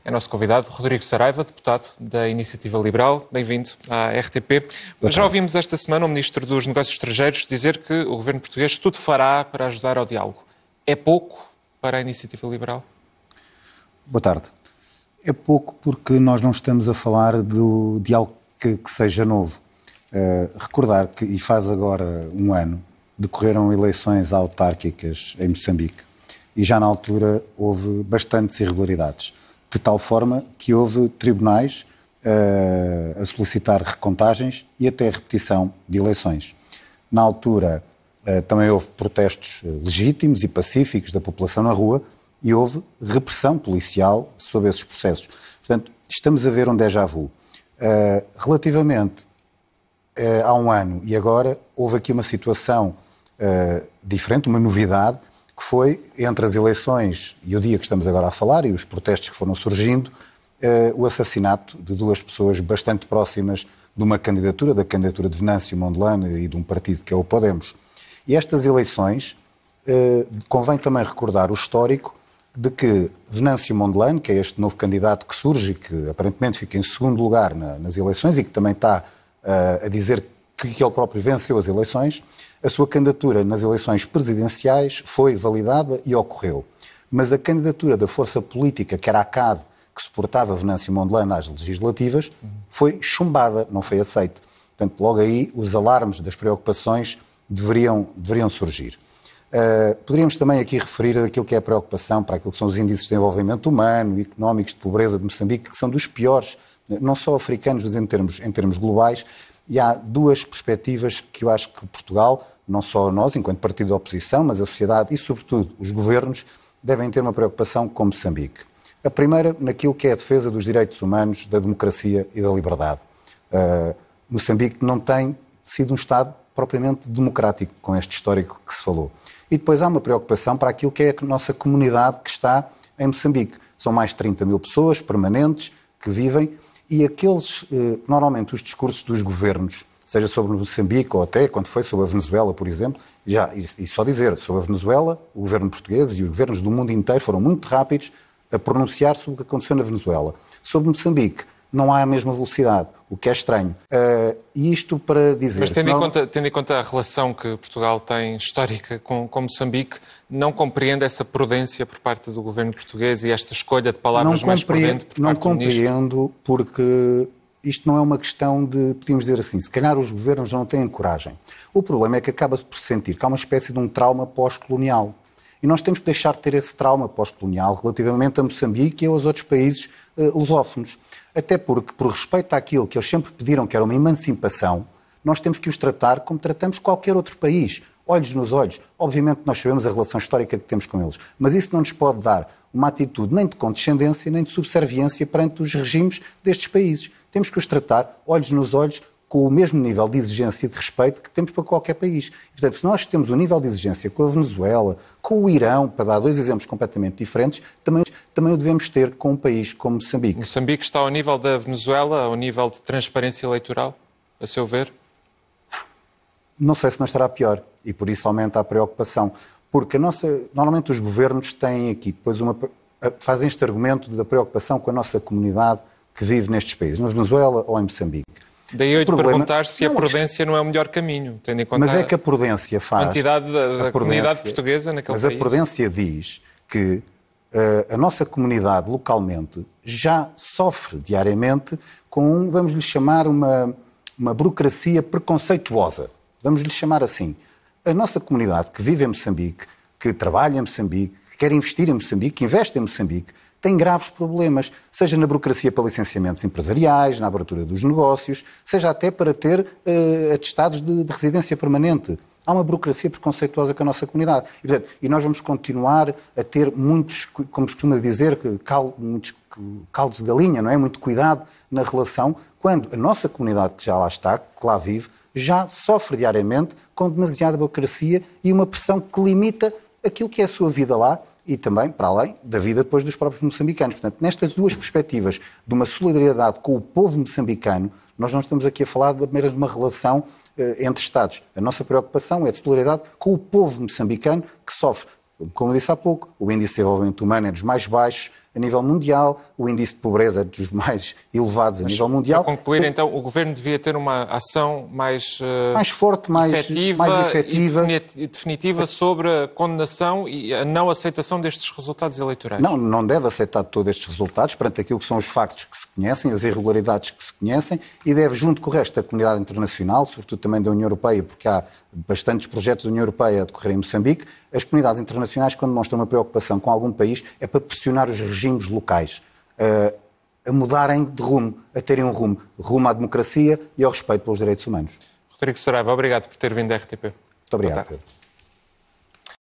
É nosso convidado, Rodrigo Saraiva, deputado da Iniciativa Liberal. Bem-vindo à RTP. Já ouvimos esta semana o Ministro dos Negócios Estrangeiros dizer que o governo português tudo fará para ajudar ao diálogo. É pouco para a Iniciativa Liberal? Boa tarde. É pouco porque nós não estamos a falar de algo que seja novo. Recordar que, e faz agora um ano, decorreram eleições autárquicas em Moçambique e já na altura houve bastantes irregularidades, de tal forma que houve tribunais a solicitar recontagens e até repetição de eleições. Na altura também houve protestos legítimos e pacíficos da população na rua e houve repressão policial sobre esses processos. Portanto, estamos a ver um déjà vu. Relativamente há um ano e agora, houve aqui uma situação diferente, uma novidade, que foi, entre as eleições e o dia que estamos agora a falar e os protestos que foram surgindo, o assassinato de duas pessoas bastante próximas de uma candidatura, da candidatura de Venâncio Mondlane e de um partido que é o Podemos. E estas eleições, convém também recordar o histórico de que Venâncio Mondlane, que é este novo candidato que surge e que aparentemente fica em segundo lugar nas eleições e que também está a dizer que ele próprio venceu as eleições, a sua candidatura nas eleições presidenciais foi validada e ocorreu. Mas a candidatura da força política, que era a CAD, que suportava Venâncio Mondlane às legislativas, foi chumbada, não foi aceita. Portanto, logo aí, os alarmes das preocupações deveriam surgir. Poderíamos também aqui referir aquilo que é a preocupação para aquilo que são os índices de desenvolvimento humano e económicos de pobreza de Moçambique, que são dos piores, não só africanos, mas em termos globais. E há duas perspectivas que eu acho que Portugal, não só nós, enquanto partido da oposição, mas a sociedade e, sobretudo, os governos, devem ter uma preocupação com Moçambique. A primeira, naquilo que é a defesa dos direitos humanos, da democracia e da liberdade. Moçambique não tem sido um Estado propriamente democrático, com este histórico que se falou. E depois há uma preocupação para aquilo que é a nossa comunidade que está em Moçambique. São mais de 30 mil pessoas permanentes que vivem. E aqueles, normalmente, os discursos dos governos, seja sobre Moçambique ou até quando foi sobre a Venezuela, por exemplo, e só dizer, sobre a Venezuela, o governo português e os governos do mundo inteiro foram muito rápidos a pronunciar sobre o que aconteceu na Venezuela. Sobre Moçambique, não há a mesma velocidade, o que é estranho. E isto para dizer... Mas tendo em conta a relação que Portugal tem histórica com Moçambique, não compreende essa prudência por parte do governo português e esta escolha de palavras mais prudente por parte do ministro? Não compreendo, porque isto não é uma questão de, podíamos dizer assim, se calhar os governos não têm coragem. O problema é que acaba por sentir que há uma espécie de um trauma pós-colonial. E nós temos que deixar de ter esse trauma pós-colonial relativamente a Moçambique e aos outros países lusófonos. Até porque, por respeito àquilo que eles sempre pediram, que era uma emancipação, nós temos que os tratar como tratamos qualquer outro país, olhos nos olhos. Obviamente nós sabemos a relação histórica que temos com eles, mas isso não nos pode dar uma atitude nem de condescendência, nem de subserviência perante os regimes destes países. Temos que os tratar, olhos nos olhos, com o mesmo nível de exigência e de respeito que temos para qualquer país. E, portanto, se nós temos um nível de exigência com a Venezuela, com o Irão, para dar dois exemplos completamente diferentes, também o devemos ter com um país como Moçambique. Moçambique está ao nível da Venezuela, ao nível de transparência eleitoral, a seu ver? Não sei se não estará pior, e por isso aumenta a preocupação. Porque normalmente os governos têm aqui depois fazem este argumento da preocupação com a nossa comunidade que vive nestes países, na Venezuela ou em Moçambique. Daí eu te perguntar se a prudência não é o melhor caminho, tendo em conta mas é que a prudência faz... a quantidade da comunidade portuguesa naquele país. Mas a prudência diz que a nossa comunidade localmente já sofre diariamente com, vamos lhe chamar, uma burocracia preconceituosa. Vamos lhe chamar assim. A nossa comunidade que vive em Moçambique, que trabalha em Moçambique, que quer investir em Moçambique, que investe em Moçambique, tem graves problemas, seja na burocracia para licenciamentos empresariais, na abertura dos negócios, seja até para ter atestados de residência permanente. Há uma burocracia preconceituosa com a nossa comunidade. E nós vamos continuar a ter muitos, como se costuma dizer, muitos caldos de galinha, não é? Muito cuidado na relação, quando a nossa comunidade que já lá está, que lá vive, já sofre diariamente com demasiada burocracia e uma pressão que limita aquilo que é a sua vida lá e também, para além, da vida depois dos próprios moçambicanos. Portanto, nestas duas perspectivas de uma solidariedade com o povo moçambicano, nós não estamos aqui a falar apenas de uma relação entre Estados. A nossa preocupação é de solidariedade com o povo moçambicano que sofre. Como eu disse há pouco, o índice de desenvolvimento humano é dos mais baixos a nível mundial, o índice de pobreza é dos mais elevados a nível mundial. Para concluir, então, o Governo devia ter uma ação mais forte, mais efetiva e definitiva sobre a condenação e a não aceitação destes resultados eleitorais. Não deve aceitar todos estes resultados perante aquilo que são os factos que se conhecem, as irregularidades que se conhecem, e deve, junto com o resto da comunidade internacional, sobretudo também da União Europeia, porque há bastantes projetos da União Europeia a decorrer em Moçambique, as comunidades internacionais, quando mostram uma preocupação com algum país, é para pressionar os regimes locais a mudarem de rumo, a terem um rumo à democracia e ao respeito pelos direitos humanos. Rodrigo Saraiva, obrigado por ter vindo à RTP. Muito obrigado, Pedro.